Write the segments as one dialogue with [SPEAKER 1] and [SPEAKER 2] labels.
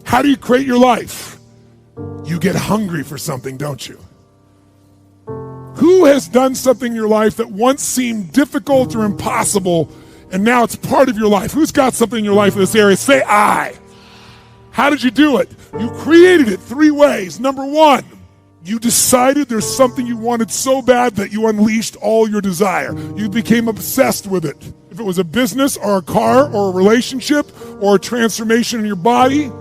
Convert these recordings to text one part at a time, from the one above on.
[SPEAKER 1] How do you create your life? You get hungry for something, don't you? Who has done something in your life that once seemed difficult or impossible, and now it's part of your life? Who's got something in your life in this area? Say I. How did you do it? You created it 3 ways. Number 1, you decided there's something you wanted so bad that you unleashed all your desire. You became obsessed with it. If it was a business or a car or a relationship or a transformation in your body,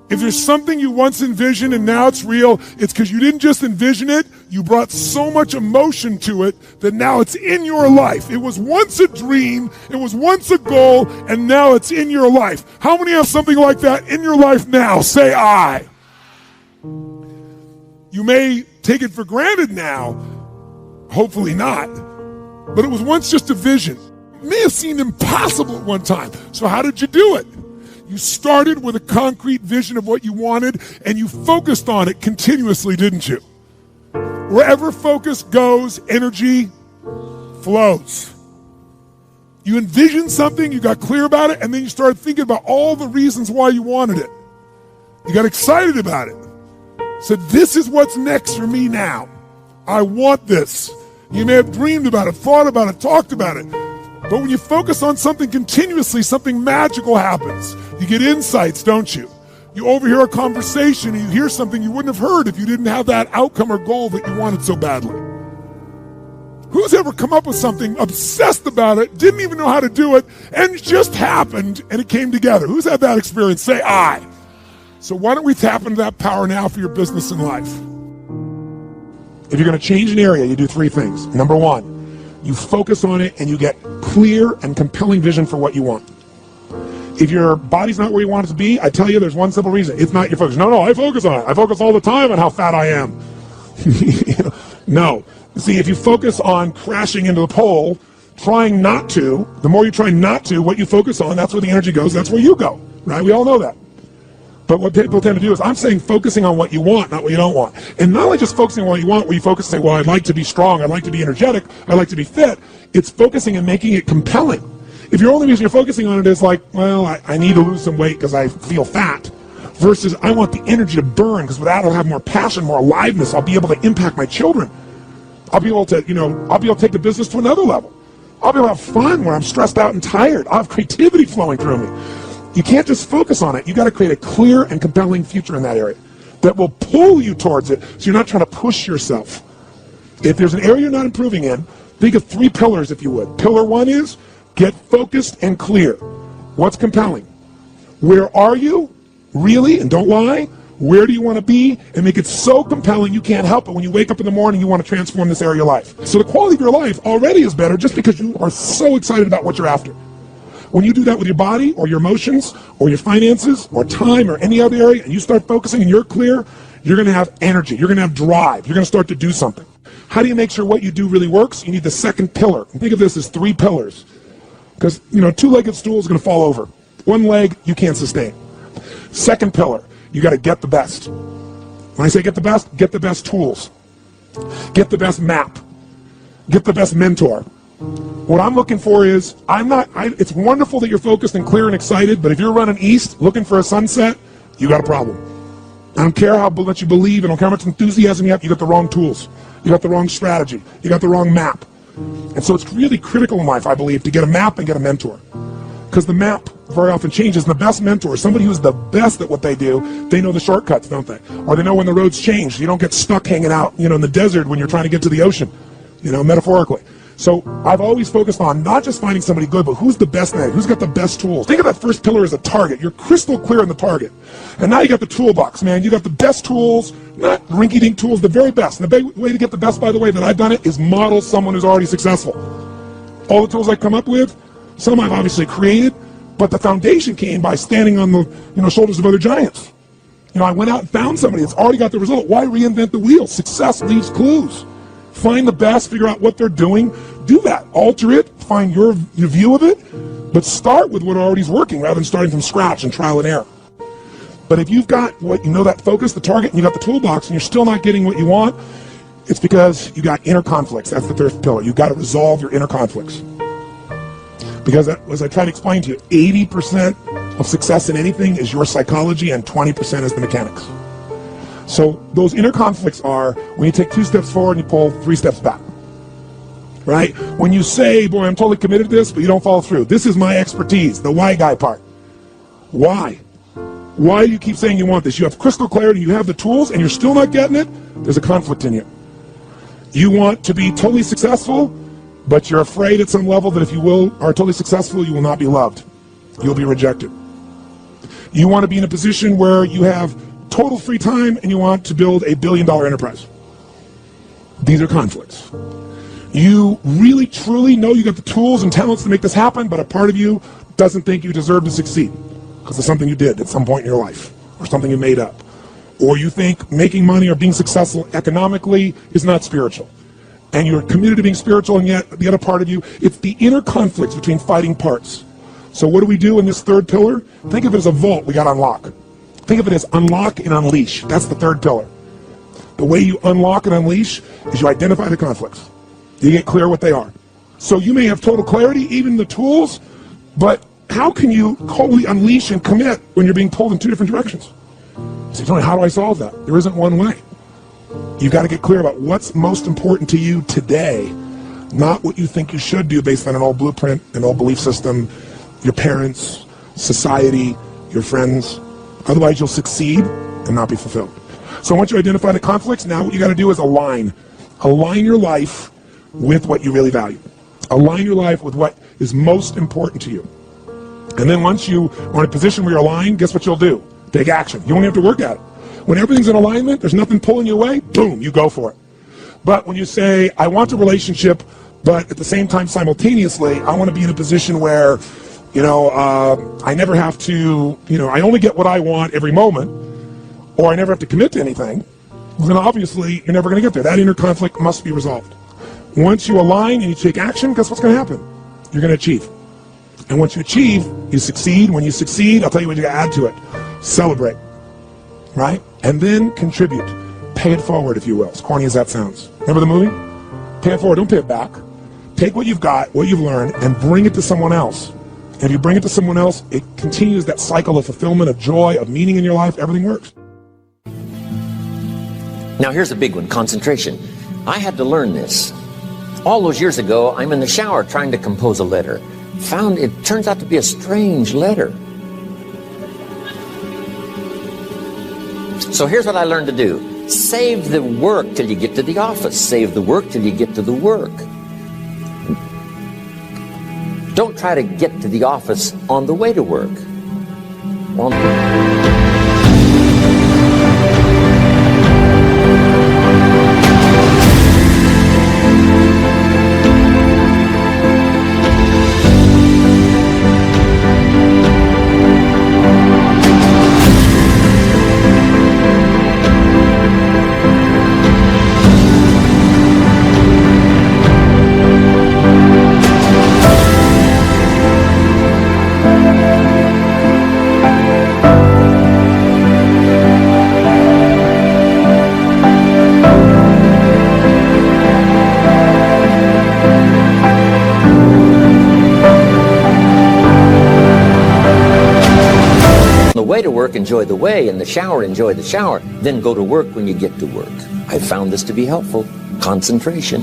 [SPEAKER 1] if there's something you once envisioned and now it's real, it's because you didn't just envision it, you brought so much emotion to it that now it's in your life. It was once a dream, it was once a goal, and now it's in your life. How many have something like that in your life now? Say I. You may take it for granted now, hopefully not, but it was once just a vision. It may have seemed impossible at one time. So how did you do it? You started with a concrete vision of what you wanted, and you focused on it continuously, didn't you? Wherever focus goes, energy flows. You envisioned something, you got clear about it, and then you started thinking about all the reasons why you wanted it. You got excited about it. Said, this is what's next for me now. I want this. You may have dreamed about it, thought about it, talked about it. But when you focus on something continuously, something magical happens. You get insights, don't you? You overhear a conversation and you hear something you wouldn't have heard if you didn't have that outcome or goal that you wanted so badly. Who's ever come up with something, obsessed about it, didn't even know how to do it, and it just happened and it came together? Who's had that experience? Say I. So why don't we tap into that power now for your business and life? If you're going to change an area, you do 3 things. Number 1, you focus on it and you get clear and compelling vision for what you want. If your body's not where you want it to be, I tell you there's one simple reason. It's not your focus. No, I focus on it. I focus all the time on how fat I am. No. See, if you focus on crashing into the pole, trying not to, the more you try not to, what you focus on, that's where the energy goes, that's where you go, right? We all know that. But what people tend to do is, I'm saying focusing on what you want, not what you don't want. And not only just focusing on what you want, where you focus and say, well, I'd like to be strong, I'd like to be energetic, I'd like to be fit. It's focusing and making it compelling. If your only reason you're focusing on it is like, well, I need to lose some weight because I feel fat, versus I want the energy to burn because with that I'll have more passion, more aliveness, I'll be able to impact my children. I'll be able to, I'll be able to take the business to another level. I'll be able to have fun where I'm stressed out and tired. I'll have creativity flowing through me. You can't just focus on it. You got to create a clear and compelling future in that area that will pull you towards it, so you're not trying to push yourself. If there's an area you're not improving in, think of 3 pillars, if you would. Pillar 1 is get focused and clear. What's compelling? Where are you? Really? And don't lie. Where do you want to be? And make it so compelling you can't help it. When you wake up in the morning, you want to transform this area of your life. So the quality of your life already is better just because you are so excited about what you're after. When you do that with your body or your emotions or your finances or time or any other area, and you start focusing and you're clear, you're going to have energy. You're going to have drive. You're going to start to do something. How do you make sure what you do really works? You need the second pillar. And think of this as 3 pillars. Because, 2-legged stool is going to fall over. 1 leg, you can't sustain. Second pillar, you got to get the best. When I say get the best tools. Get the best map. Get the best mentor. What I'm looking for is, it's wonderful that you're focused and clear and excited, but if you're running east looking for a sunset, you got a problem. I don't care how much you believe, I don't care how much enthusiasm you have, you got the wrong tools. You got the wrong strategy. You got the wrong map. And so it's really critical in life, I believe, to get a map and get a mentor. Because the map very often changes, and the best mentor, somebody who's the best at what they do, they know the shortcuts, don't they? Or they know when the roads change. You don't get stuck hanging out, in the desert when you're trying to get to the ocean, metaphorically. So I've always focused on not just finding somebody good, but who's the best man, who's got the best tools. Think of that first pillar as a target. You're crystal clear on the target. And now you got the toolbox, man. You got the best tools, not rinky-dink tools, the very best. And the way to get the best, by the way, that I've done it is model someone who's already successful. All the tools I come up with, some I've obviously created, but the foundation came by standing on the shoulders of other giants. I went out and found somebody that's already got the result. Why reinvent the wheel? Success leaves clues. Find the best, figure out what they're doing, do that, alter it, find your view of it, but start with what already is working rather than starting from scratch and trial and error. But if you've got that focus, the target, and you got the toolbox, and you're still not getting what you want, it's because you got inner conflicts. That's the 3rd pillar. You've got to resolve your inner conflicts. Because as I try to explain to you, 80% of success in anything is your psychology, and 20% is the mechanics. So those inner conflicts are when you take 2 steps forward and you pull 3 steps back. Right? When you say, boy, I'm totally committed to this, but you don't follow through. This is my expertise, the why guy part. Why? Why do you keep saying you want this? You have crystal clarity, you have the tools, and you're still not getting it? There's a conflict in you. You want to be totally successful, but you're afraid at some level that if you are totally successful, you will not be loved. You'll be rejected. You want to be in a position where you have total free time and you want to build a billion-dollar enterprise. These are conflicts. You really, truly know you got the tools and talents to make this happen, but a part of you doesn't think you deserve to succeed because of something you did at some point in your life or something you made up. Or you think making money or being successful economically is not spiritual. And you're committed to being spiritual, and yet the other part of you, it's the inner conflicts between fighting parts. So what do we do in this third pillar? Think of it as a vault we got to unlock. Think of it as unlock and unleash. That's the third pillar. The way you unlock and unleash is you identify the conflicts. You get clear what they are. So you may have total clarity, even the tools, but how can you totally unleash and commit when you're being pulled in 2 different directions? So Tony, how do I solve that? There isn't one way. You've got to get clear about what's most important to you today, not what you think you should do based on an old blueprint, an old belief system, your parents, society, your friends. Otherwise you'll succeed and not be fulfilled. So once you identify the conflicts, now what you got to do is align. Align your life with what you really value. Align your life with what is most important to you. And then once you are in a position where you're aligned, guess what you'll do? Take action. You won't have to work at it. When everything's in alignment, there's nothing pulling you away, boom, you go for it. But when you say, I want a relationship, but at the same time, simultaneously, I want to be in a position where, I never have to, I only get what I want every moment, or I never have to commit to anything, well, then obviously you're never going to get there. That inner conflict must be resolved. Once you align and you take action, guess what's going to happen? You're going to achieve. And once you achieve, you succeed. When you succeed, I'll tell you what you got to add to it. Celebrate. Right? And then contribute. Pay it forward, if you will. As corny as that sounds. Remember the movie? Pay it forward, don't pay it back. Take what you've got, what you've learned, and bring it to someone else. And if you bring it to someone else, it continues that cycle of fulfillment, of joy, of meaning in your life. Everything works.
[SPEAKER 2] Now here's a big one, concentration. I had to learn this. All those years ago, I'm in the shower trying to compose a letter. Found it turns out to be a strange letter. So here's what I learned to do. Save the work till you get to the office. Save the work till you get to the work. Don't try to get to the office on the way to work. Way to work, enjoy the way. In the shower, enjoy the shower. Then go to work when you get to work. I found this to be helpful. Concentration.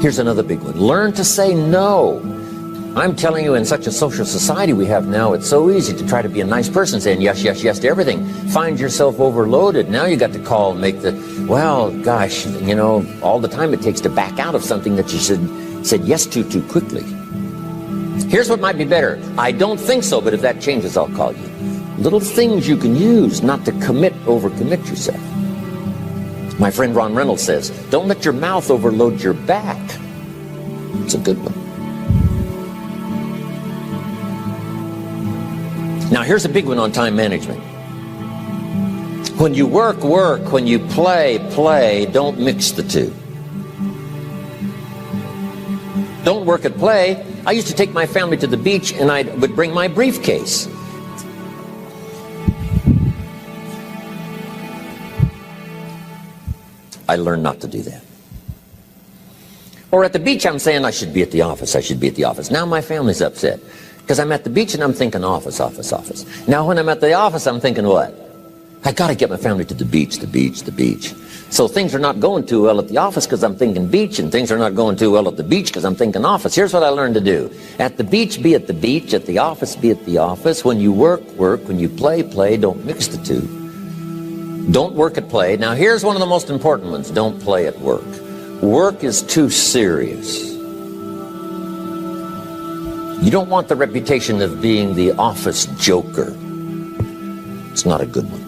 [SPEAKER 2] Here's another big one. Learn to say no. I'm telling you, in such a social society we have now, it's so easy to try to be a nice person, saying yes, yes, yes to everything. Find yourself overloaded. Now you got to call and make well, gosh, all the time it takes to back out of something that you said yes to too quickly. Here's what might be better. I don't think so, but if that changes, I'll call you. Little things you can use not to overcommit yourself. My friend Ron Reynolds says, don't let your mouth overload your back. It's a good one. Now here's a big one on time management. When you work, work. When you play, play. Don't mix the two. Don't work at play. I used to take my family to the beach and I would bring my briefcase. I learned not to do that. Or at the beach I'm saying I should be at the office, I should be at the office. Now my family's upset. Because I'm at the beach and I'm thinking office, office, office. Now when I'm at the office, I'm thinking what? I got to get my family to the beach, the beach, the beach. So things are not going too well at the office because I'm thinking beach, and things are not going too well at the beach because I'm thinking office. Here's what I learned to do. At the beach, be at the beach. At the office, be at the office. When you work, work. When you play, play. Don't mix the two. Don't work at play. Now here's one of the most important ones. Don't play at work. Work is too serious. You don't want the reputation of being the office joker. It's not a good one.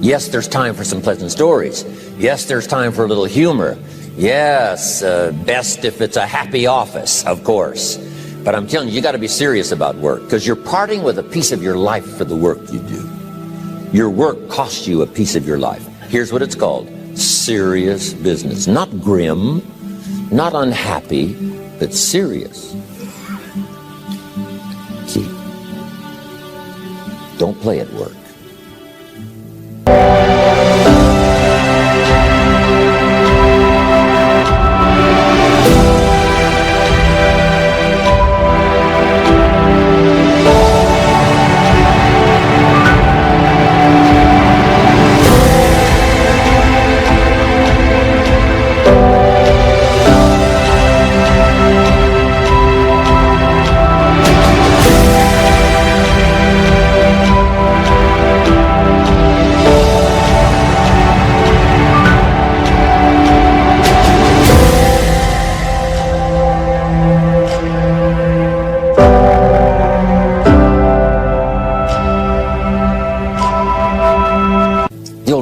[SPEAKER 2] Yes, there's time for some pleasant stories. Yes, there's time for a little humor. Yes, best if it's a happy office, of course. But I'm telling you got to be serious about work, because you're parting with a piece of your life for the work you do. Your work costs you a piece of your life. Here's what it's called. Serious business. Not grim, not unhappy, but serious. See? Don't play at work.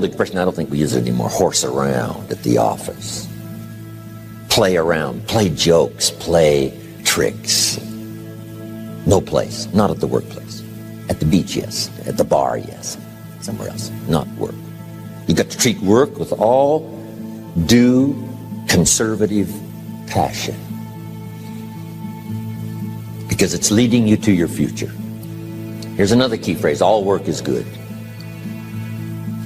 [SPEAKER 2] Expression, I don't think we use it anymore. Horse around at the office. Play around, play jokes, play tricks. No place, not at the workplace. At the beach, yes. At the bar, yes. Somewhere else, not work. You got to treat work with all due conservative passion, because it's leading you to your future. Here's another key phrase. All work is good.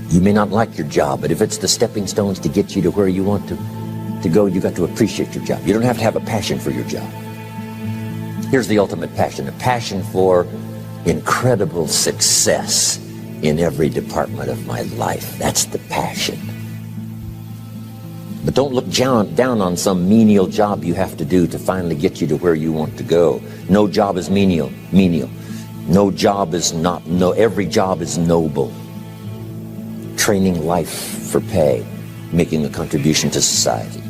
[SPEAKER 2] You may not like your job, but if it's the stepping stones to get you to where you want to go, you got to appreciate your job. You don't have to have a passion for your job. Here's the ultimate passion, a passion for incredible success in every department of my life. That's the passion. But don't look down on some menial job you have to do to finally get you to where you want to go. No job is menial. No job is not, every job is noble. Training life for pay, making a contribution to society.